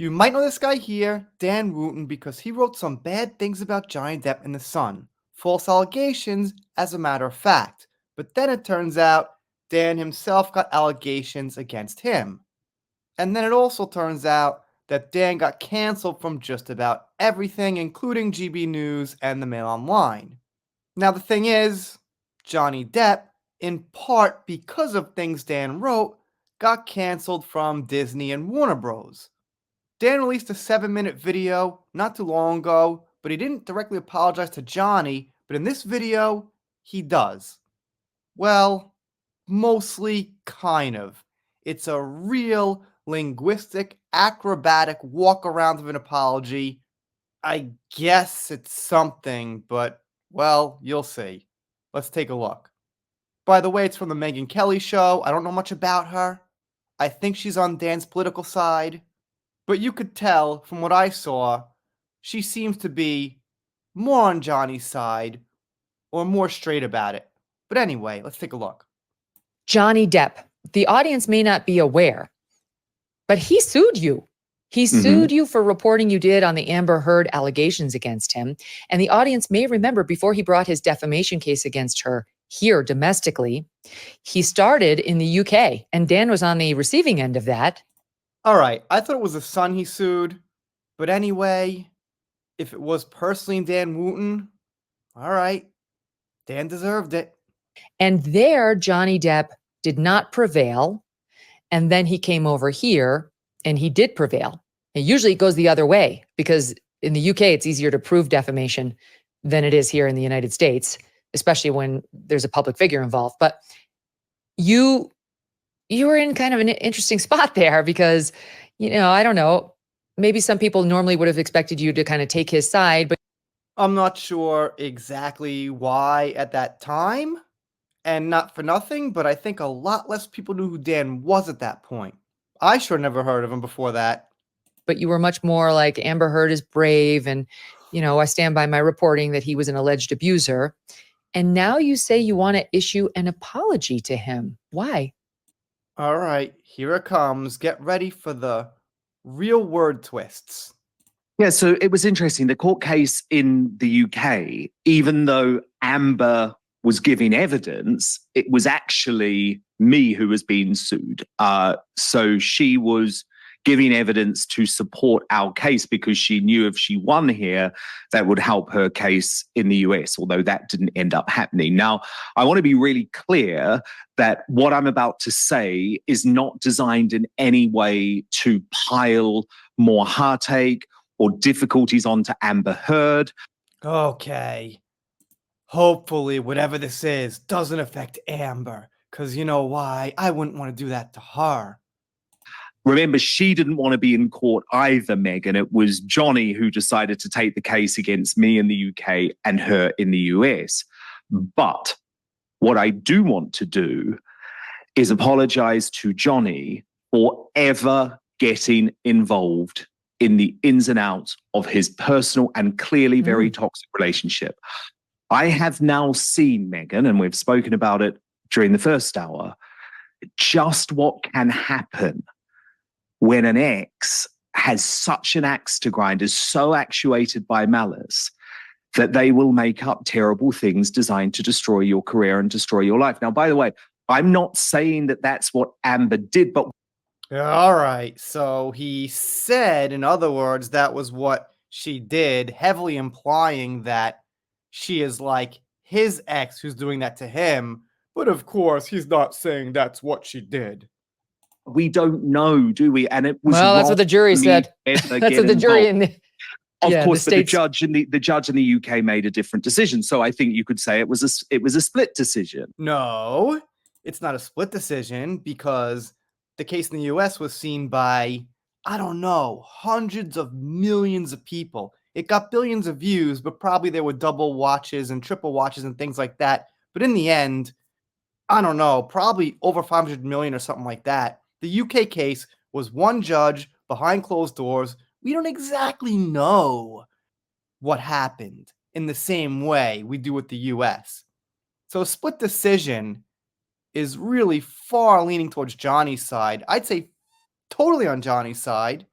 You might know this guy here, Dan Wootton, because he wrote some bad things about Johnny Depp in The Sun. False allegations, as a matter of fact. But then it turns out Dan himself got allegations against him. And then it also turns out that Dan got canceled from just about everything, including GB News and the Mail Online. Now, the thing is, Johnny Depp, in part because of things Dan wrote, got canceled from Disney and Warner Bros. Dan released a 7-minute video not too long ago, but he didn't directly apologize to Johnny, but in this video, he does. Well, mostly kind of. It's a real linguistic, acrobatic walk around of an apology. I guess it's something, but, well, you'll see. Let's take a look. By the way, it's from the Megyn Kelly show. I don't know much about her. I think she's on Dan's political side. But you could tell from what I saw, she seems to be more on Johnny's side or more straight about it. But anyway, let's take a look. Johnny Depp, the audience may not be aware, but he sued you. He sued you for reporting you did on the Amber Heard allegations against him. And the audience may remember before he brought his defamation case against her here domestically, he started in the UK, and Dan was on the receiving end of that. All right, I thought it was the Sun he sued. But anyway, if it was personally Dan Wootton, all right, Dan deserved it. And there, Johnny Depp did not prevail. And then he came over here and he did prevail. And usually it goes the other way because in the UK, it's easier to prove defamation than it is here in the United States, especially when there's a public figure involved. But you were in kind of an interesting spot there because, I don't know, maybe some people normally would have expected you to kind of take his side, but I'm not sure exactly why at that time, and not for nothing, but I think a lot less people knew who Dan was at that point. I sure never heard of him before that. But you were much more like Amber Heard is brave and, I stand by my reporting that he was an alleged abuser. And now you say you want to issue an apology to him. Why? All right, here it comes. Get ready for the real word twists. Yeah, so it was interesting. The court case in the UK, even though Amber was giving evidence, it was actually me who was being sued. So she was giving evidence to support our case because she knew if she won here, that would help her case in the US, although that didn't end up happening. Now, I want to be really clear that what I'm about to say is not designed in any way to pile more heartache or difficulties onto Amber Heard. Okay. Hopefully, whatever this is doesn't affect Amber, because you know why? I wouldn't want to do that to her. Remember, she didn't want to be in court either, Megyn. It was Johnny who decided to take the case against me in the UK and her in the US. But what I do want to do is apologize to Johnny for ever getting involved in the ins and outs of his personal and clearly very toxic relationship. I have now seen, Megyn, and we've spoken about it during the first hour, just what can happen when an ex has such an axe to grind, is so actuated by malice that they will make up terrible things designed to destroy your career and destroy your life. Now, by the way, I'm not saying that that's what Amber did, but... All right, so he said, in other words, that was what she did, heavily implying that she is like his ex who's doing that to him. But of course, he's not saying that's what she did. We don't know, do we? And it was that's what the jury said. That's what the jury in the Of course, but the judge in the UK made a different decision. So I think you could say it was a split decision. No, it's not a split decision because the case in the US was seen by, I don't know, hundreds of millions of people. It got billions of views, but probably there were double watches and triple watches and things like that. But in the end, I don't know, probably over 500 million or something like that. The UK case was one judge behind closed doors. We don't exactly know what happened in the same way we do with the US. So a split decision is really far leaning towards Johnny's side. I'd say totally on Johnny's side.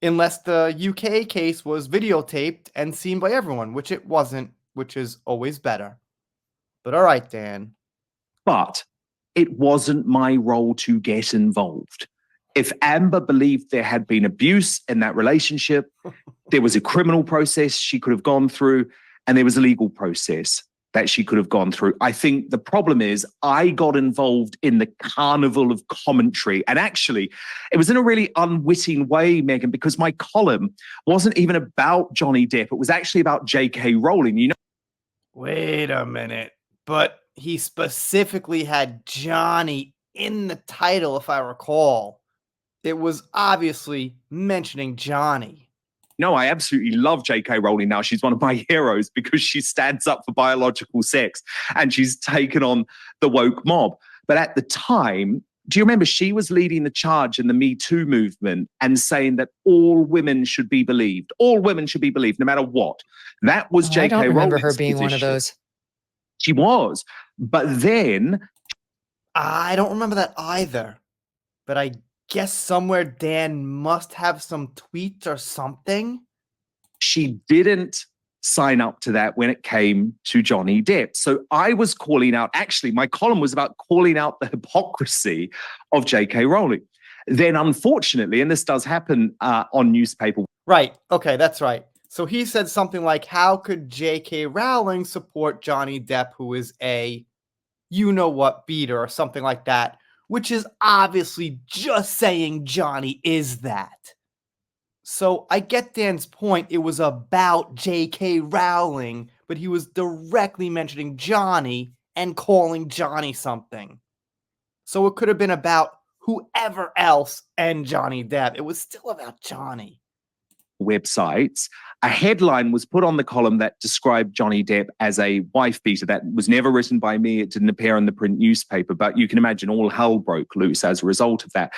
Unless the UK case was videotaped and seen by everyone, which it wasn't, which is always better. But all right, Dan. But it wasn't my role to get involved. If Amber believed there had been abuse in that relationship, there was a criminal process she could have gone through, and there was a legal process that she could have gone through. I think the problem is I got involved in the carnival of commentary. And actually, it was in a really unwitting way, Megan, because my column wasn't even about Johnny Depp. It was actually about JK Rowling. You know, Wait a minute. But he specifically had Johnny in the title, if I recall. It was obviously mentioning Johnny. no, I absolutely love JK Rowling now. She's one of my heroes because she stands up for biological sex and she's taken on the woke mob. But at the time, do you remember she was leading the charge in the Me Too movement and saying that all women should be believed? All women should be believed, no matter what. That was JK I don't remember Rowling's her being one of position. those. She was. But then I don't remember that either. But I guess somewhere Dan must have some tweets or something. she didn't sign up to that when it came to Johnny Depp. So I was calling out, actually, my column was about calling out the hypocrisy of JK Rowling. Then, unfortunately, and this does happen on newspaper. Right. Okay, that's right. So he said something like, how could JK Rowling support Johnny Depp, who is a you-know-what beater or something like that, which is obviously just saying Johnny is that. So I get Dan's point. It was about J.K. Rowling, but he was directly mentioning Johnny and calling Johnny something. So it could have been about whoever else and Johnny Depp. It was still about Johnny. Websites, a headline was put on the column that described Johnny Depp as a wife beater. That was never written by me. It didn't appear in the print newspaper, but you can imagine all hell broke loose as a result of that.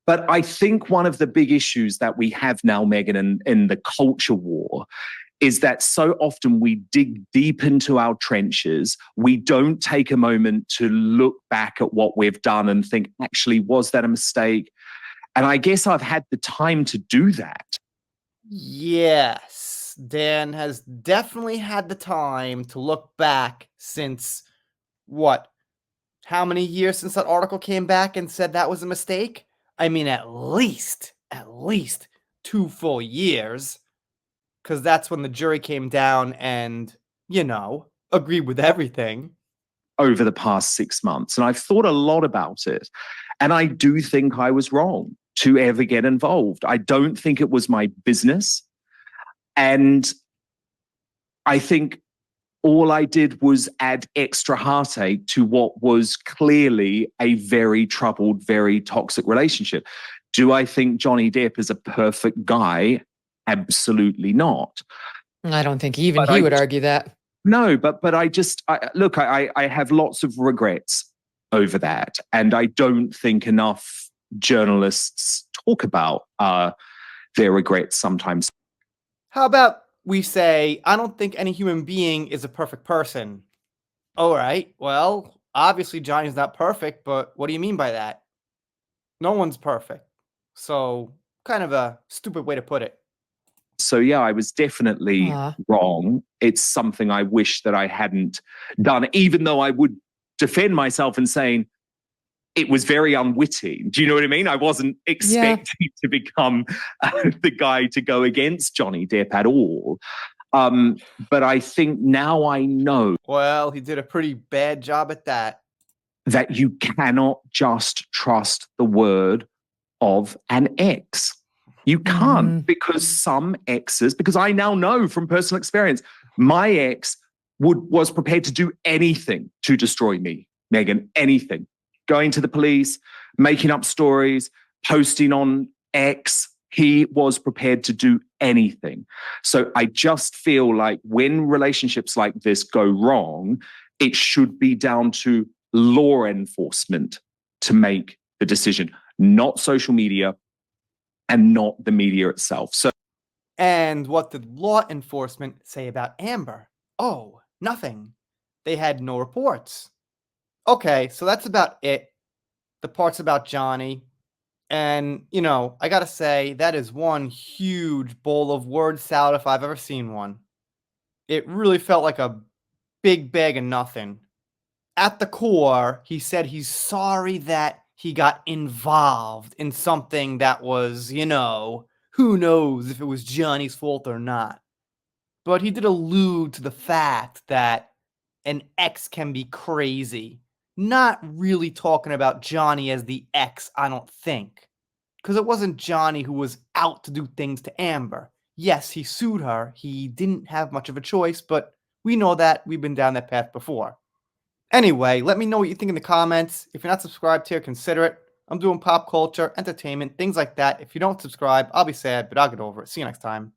But I think one of the big issues that we have now, Megan, in the culture war is that so often we dig deep into our trenches. We don't take a moment to look back at what we've done and think, actually, was that a mistake? And I guess I've had the time to do that. Yes, Dan has definitely had the time to look back since what? How many years since that article came back and said that was a mistake? I mean, at least 2 full years. Because that's when the jury came down and, agreed with everything. Over the past 6 months. And I've thought a lot about it. And I do think I was wrong to ever get involved. I don't think it was my business. And I think all I did was add extra heartache to what was clearly a very troubled, very toxic relationship. Do I think Johnny Depp is a perfect guy? Absolutely not. I don't think even he would argue that. No, but I have lots of regrets over that. And I don't think enough journalists talk about their regrets sometimes. How about we say, I don't think any human being is a perfect person. All right, well, obviously Johnny's not perfect, but what do you mean by that? No one's perfect. So, kind of a stupid way to put it. So, yeah, I was definitely wrong. It's something I wish that I hadn't done, even though I would defend myself and saying it was very unwitting. Do you know what I mean? I wasn't expecting to become the guy to go against Johnny Depp at all. But I think now I know. Well, he did a pretty bad job at that. That you cannot just trust the word of an ex. You can't, because some exes, because I now know from personal experience, my ex was prepared to do anything to destroy me, Megan, anything. Going to the police, making up stories, posting on X. He was prepared to do anything. So I just feel like when relationships like this go wrong, it should be down to law enforcement to make the decision, not social media and not the media itself. So, and what did law enforcement say about Amber? Oh, nothing. They had no reports. Okay, so that's about it. The parts about Johnny. And, I gotta say, that is one huge bowl of word salad if I've ever seen one. It really felt like a big bag of nothing. At the core, he said he's sorry that he got involved in something that was, who knows if it was Johnny's fault or not. But he did allude to the fact that an ex can be crazy. Not really talking about Johnny as the ex, I don't think. Because it wasn't Johnny who was out to do things to Amber. Yes, he sued her. He didn't have much of a choice, but we know that. We've been down that path before. Anyway, let me know what you think in the comments. If you're not subscribed here, consider it. I'm doing pop culture, entertainment, things like that. If you don't subscribe, I'll be sad, but I'll get over it. See you next time.